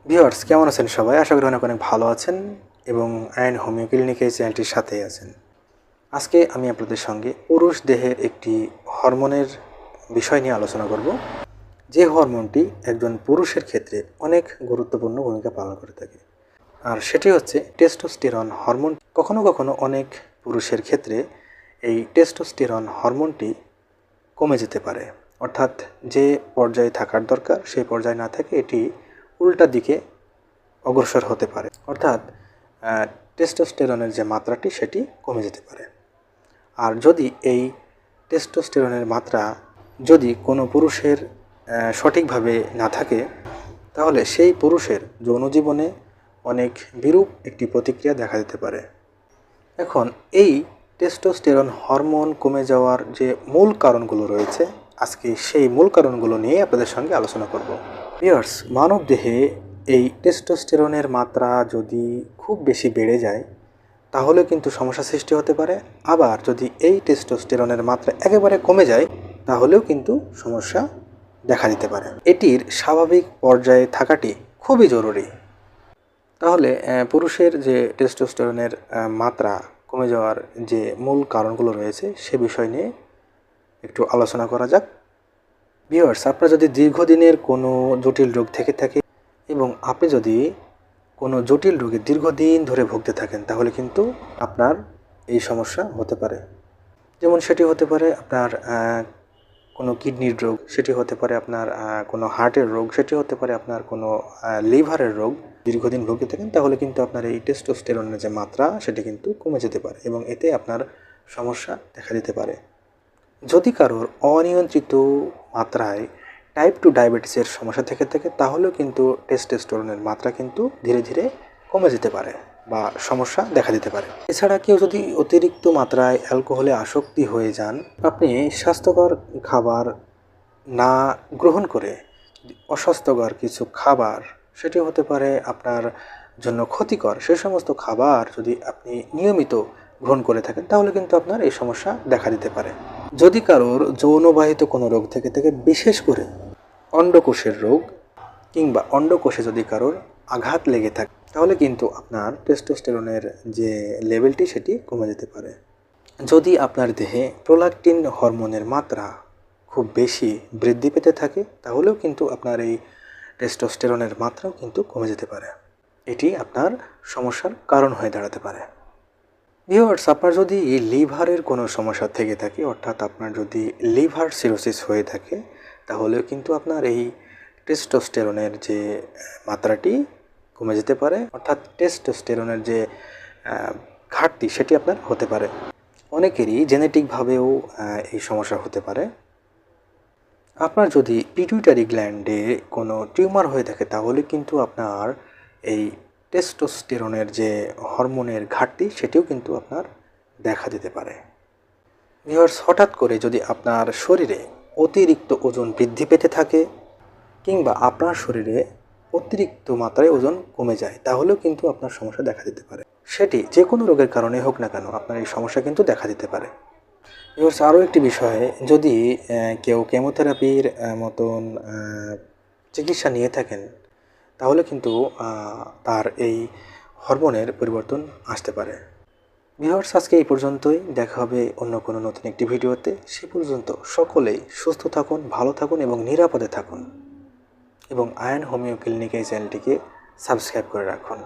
Viewers কেমন আছেন সবাই? আশা করি অনেক অনেক ভালো আছেন এবং আয়ন হোমিও ক্লিনিক এই চ্যানেলটির সাথেই আছেন। আজকে আমি আপনাদের সঙ্গে পুরুষ দেহের একটি হরমোনের বিষয় নিয়ে আলোচনা করব, যে হরমোনটি একজন পুরুষের ক্ষেত্রে অনেক গুরুত্বপূর্ণ ভূমিকা পালন করে থাকে। আর সেটি হচ্ছে টেস্টোস্টেরন হরমোন। কখনো কখনো অনেক পুরুষের ক্ষেত্রে এই টেস্টোস্টেরন হরমোনটি কমে যেতে পারে, অর্থাৎ যে পর্যায়ে থাকার দরকার সেই পর্যায়ে না থেকে এটি উল্টা দিকে অগ্রসর হতে পারে, অর্থাৎ টেস্টোস্টেরনের যে মাত্রাটি সেটি কমে যেতে পারে। আর যদি এই টেস্টোস্টেরনের মাত্রা যদি কোনো পুরুষের সঠিকভাবে না থাকে, তাহলে সেই পুরুষের যৌন জীবনে অনেক বিরূপ একটি প্রতিক্রিয়া দেখা দিতে পারে। এখন এই টেস্টোস্টেরন হরমোন কমে যাওয়ার যে মূল কারণগুলো রয়েছে, আজকে সেই মূল কারণগুলো নিয়ে আপনাদের সঙ্গে আলোচনা করব। ভিউয়ার্স, মানব দেহে এই টেস্টোস্টেরনের মাত্রা যদি খুব বেশি বেড়ে যায় তাহলে কিন্তু সমস্যা সৃষ্টি হতে পারে। আবার যদি এই টেস্টোস্টেরনের মাত্রা একেবারে কমে যায় তাহলেও কিন্তু সমস্যা দেখা দিতে পারে। এটির স্বাভাবিক পর্যায়ে থাকাটি খুবই জরুরি। তাহলে পুরুষের যে টেস্টোস্টেরনের মাত্রা কমে যাওয়ার যে মূল কারণগুলো রয়েছে সে বিষয় নিয়ে একটু আলোচনা করা যাক। ভিউয়ার্স, আপনার যদি দীর্ঘদিনের কোনো জটিল রোগ থেকে থাকে এবং আপনি যদি কোনো জটিল রোগে দীর্ঘদিন ধরে ভুগতে থাকেন তাহলে কিন্তু আপনার এই সমস্যা হতে পারে। যেমন সেটি হতে পারে আপনার কোনো কিডনির রোগ, সেটি হতে পারে আপনার কোনো হার্টের রোগ, সেটি হতে পারে আপনার কোনো লিভারের রোগ। দীর্ঘদিন ভুগতে থাকেন তাহলে কিন্তু আপনার এই টেস্টোস্টেরনের যে মাত্রা সেটি কিন্তু কমে যেতে পারে এবং এতে আপনার সমস্যা দেখা দিতে পারে। যদি কারোর অনিয়ন্ত্রিত মাত্রায় টাইপ 2 ডায়াবেটিসের সমস্যা থেকে থাকে তাহলেও কিন্তু টেস্টোস্টেরনের মাত্রা কিন্তু ধীরে ধীরে কমে যেতে পারে বা সমস্যা দেখা দিতে পারে। এছাড়া কেউ যদি অতিরিক্ত মাত্রায় অ্যালকোহলে আসক্তি হয়ে যান, আপনি স্বাস্থ্যকর খাবার না গ্রহণ করে অস্বাস্থ্যকর কিছু খাবার, সেটি হতে পারে আপনার জন্য ক্ষতিকর, সে সমস্ত খাবার যদি আপনি নিয়মিত গ্রহণ করে থাকেন তাহলে কিন্তু আপনার এই সমস্যা দেখা দিতে পারে। যদি কারোর যৌনবাহিত কোনো রোগ থেকে থাকে, বিশেষ করে অন্ডকোষের রোগ কিংবা অন্ডকোষে যদি কারোর আঘাত লেগে থাকে তাহলে কিন্তু আপনার টেস্টোস্টেরনের যে লেভেলটি সেটি কমে যেতে পারে। যদি আপনার দেহে প্রোল্যাক্টিন হরমোনের মাত্রা খুব বেশি বৃদ্ধি পেতে থাকে তাহলেও কিন্তু আপনার এই টেস্টোস্টেরনের মাত্রাও কিন্তু কমে যেতে পারে। এটি আপনার সমস্যার কারণ হয়ে দাঁড়াতে পারে। ভিউয়ার্স, আপনার যদি লিভারের কোনো সমস্যা থেকে থাকে, অর্থাৎ আপনার যদি লিভার সিরোসিস হয়ে থাকে তাহলেও কিন্তু আপনার এই টেস্টোস্টেরনের যে মাত্রাটি কমে যেতে পারে, অর্থাৎ টেস্টোস্টেরনের যে ঘাটতি সেটি আপনার হতে পারে। অনেকেরই জেনেটিকভাবেও এই সমস্যা হতে পারে। আপনার যদি পিটুইটারি গ্ল্যান্ডে কোনো টিউমার হয়ে থাকে তাহলে কিন্তু আপনার এই টেস্টোস্টেরনের যে হরমোনের ঘাটতি সেটিও কিন্তু আপনার দেখা দিতে পারে। ভিউয়ার্স, হঠাৎ করে যদি আপনার শরীরে অতিরিক্ত ওজন বৃদ্ধি পেতে থাকে কিংবা আপনার শরীরে অতিরিক্ত মাত্রায় ওজন কমে যায় তাহলেও কিন্তু আপনার সমস্যা দেখা দিতে পারে। সেটি যে কোনো রোগের কারণে হোক না কেন আপনার এই সমস্যা কিন্তু দেখা দিতে পারে। ভিউয়ার্স, আরও একটি বিষয়ে, যদি কেউ কেমোথেরাপির মতন চিকিৎসা নিয়ে থাকেন তাহলে কিন্তু তার এই হরমোনের পরিবর্তন আসতে পারে। ভিউয়ার্স, আজকে এই পর্যন্তই। দেখা হবে অন্য কোনো নতুন একটি ভিডিওতে। সে পর্যন্ত সকলেই সুস্থ থাকুন, ভালো থাকুন এবং নিরাপদে থাকুন এবং আয়ন হোমিও ক্লিনিক এই চ্যানেলটিকে সাবস্ক্রাইব করে রাখুন।